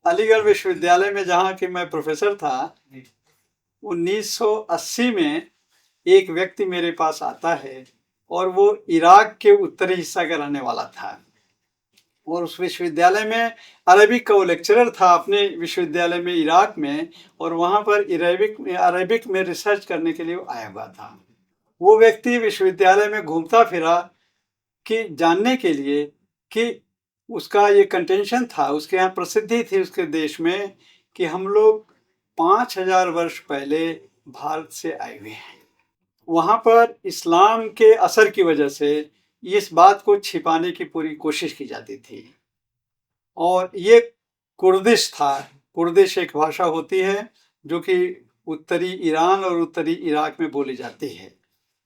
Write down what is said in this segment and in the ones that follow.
अलीगढ़ विश्वविद्यालय में जहाँ कि मैं प्रोफेसर था, 1980 में एक व्यक्ति मेरे पास आता है और वो इराक के उत्तरी हिस्सा का रहने वाला था और उस विश्वविद्यालय में अरबिक का वो लेक्चरर था अपने विश्वविद्यालय में इराक में, और वहाँ पर अरबिक में रिसर्च करने के लिए वो आया हुआ था। वो व्यक्ति विश्वविद्यालय में घूमता फिरा कि जानने के लिए कि उसका ये कंटेंशन था, उसके यहाँ प्रसिद्धि थी उसके देश में कि हम लोग 5000 वर्ष पहले भारत से आए हुए हैं। वहाँ पर इस्लाम के असर की वजह से इस बात को छिपाने की पूरी कोशिश की जाती थी और ये कुर्दिश था। कुर्दिश एक भाषा होती है जो कि उत्तरी ईरान और उत्तरी इराक में बोली जाती है।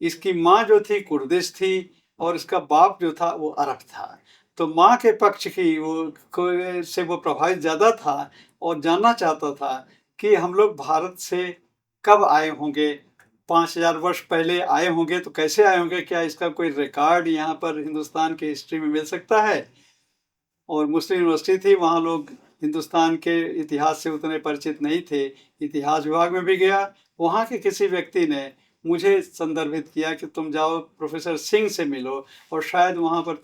इसकी माँ जो थी कुर्दिश थी और इसका बाप जो था वो अरब था। तो माँ के पक्ष की से वो प्रभावित ज़्यादा था और जानना चाहता था कि हम लोग भारत से कब आए होंगे, 5000 वर्ष पहले आए होंगे तो कैसे आए होंगे, क्या इसका कोई रिकॉर्ड यहाँ पर हिंदुस्तान की हिस्ट्री में मिल सकता है। और मुस्लिम यूनिवर्सिटी थी, वहाँ लोग हिंदुस्तान के इतिहास से उतने परिचित नहीं थे। इतिहास विभाग में भी गया, वहाँ के किसी व्यक्ति ने मुझे संदर्भित किया कि तुम जाओ प्रोफेसर सिंह से मिलो और शायद वहाँ पर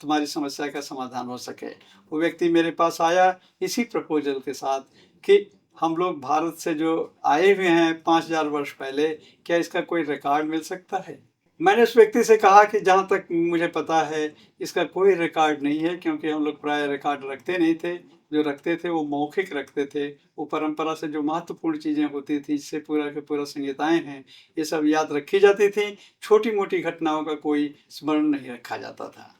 तुम्हारी समस्या का समाधान हो सके। वो व्यक्ति मेरे पास आया इसी प्रपोजल के साथ कि हम लोग भारत से जो आए हुए हैं 5000 वर्ष पहले, क्या इसका कोई रिकॉर्ड मिल सकता है। मैंने उस व्यक्ति से कहा कि जहाँ तक मुझे पता है इसका कोई रिकॉर्ड नहीं है, क्योंकि हम लोग प्राय रिकॉर्ड रखते नहीं थे। जो रखते थे वो मौखिक रखते थे। वो परंपरा से जो महत्वपूर्ण चीज़ें होती थी, जिससे पूरा के पूरा संहिताएं हैं, ये सब याद रखी जाती थी। छोटी मोटी घटनाओं का कोई स्मरण नहीं रखा जाता था।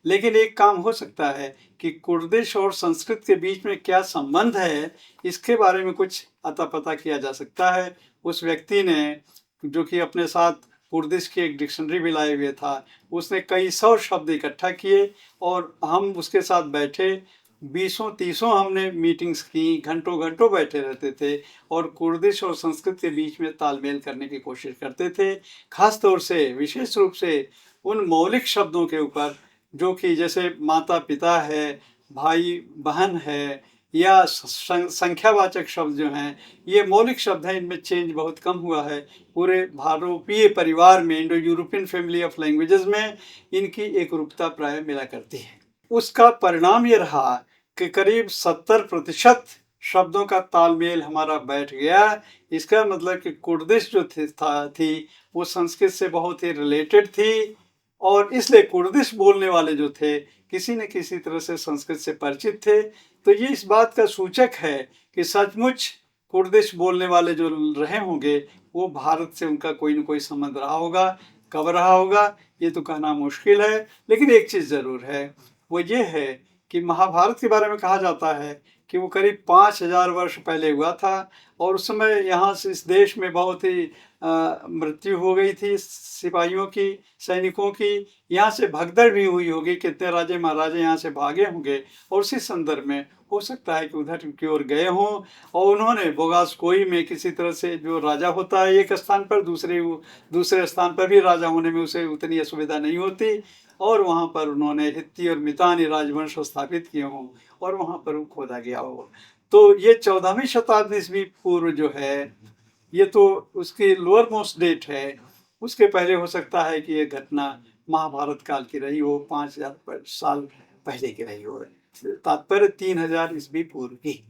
लेकिन एक काम हो सकता है कि कुर्दिश और संस्कृत के बीच में क्या संबंध है, इसके बारे में कुछ अता पता किया जा सकता है। उस व्यक्ति ने, जो कि अपने साथ कुर्दिश की एक डिक्शनरी भी लाए हुए था, उसने कई सौ शब्द इकट्ठा किए और हम उसके साथ बैठे, 20-30 हमने मीटिंग्स की, घंटों घंटों बैठे रहते थे और कुर्दिश और संस्कृत के बीच में तालमेल करने की कोशिश करते थे। खास तौर से विशेष रूप से उन मौलिक शब्दों के ऊपर जो कि जैसे माता पिता है, भाई बहन है, या संख्यावाचक शब्द जो हैं, ये मौलिक शब्द हैं, इनमें चेंज बहुत कम हुआ है। पूरे भारतीय परिवार में, Indo European family of languages में इनकी एक रूपता प्राय मिला करती है। उसका परिणाम ये रहा कि करीब 70% शब्दों का तालमेल हमारा बैठ गया। इसका मतलब कि कुर्दिश जो थी वो संस्कृत से बहुत ही रिलेटेड थी और इसलिए कुर्दिश बोलने वाले जो थे किसी न किसी तरह से संस्कृत से परिचित थे। तो ये इस बात का सूचक है कि सचमुच कुर्दिश बोलने वाले जो रहे होंगे वो भारत से उनका कोई न कोई संबंध रहा होगा। कब रहा होगा ये तो कहना मुश्किल है, लेकिन एक चीज़ ज़रूर है, वो ये है कि महाभारत के बारे में कहा जाता है कि वो करीब 5000 वर्ष पहले हुआ था और उस समय यहाँ से इस देश में बहुत ही मृत्यु हो गई थी सिपाहियों की, सैनिकों की। यहाँ से भगदड़ भी हुई होगी, कितने राजे महाराजे यहाँ से भागे होंगे और उसी संदर्भ में हो सकता है कि उधर की ओर गए हों और उन्होंने बोगासकोई में किसी तरह से, जो राजा होता है एक स्थान पर, दूसरे स्थान पर भी राजा होने में उसे उतनी असुविधा नहीं होती, और वहाँ पर उन्होंने हित्ती और मितानी राजवंश स्थापित किए हों और वहाँ पर वो खोदा गया हो। तो ये 14वीं शताब्दी ईस्वी पूर्व जो है, ये तो उसकी लोअर मोस्ट डेट है। उसके पहले हो सकता है कि ये घटना महाभारत काल की रही हो, 5000 साल पहले की रही हो। तात्पर्य 3000 ईस्वी पूर्व की।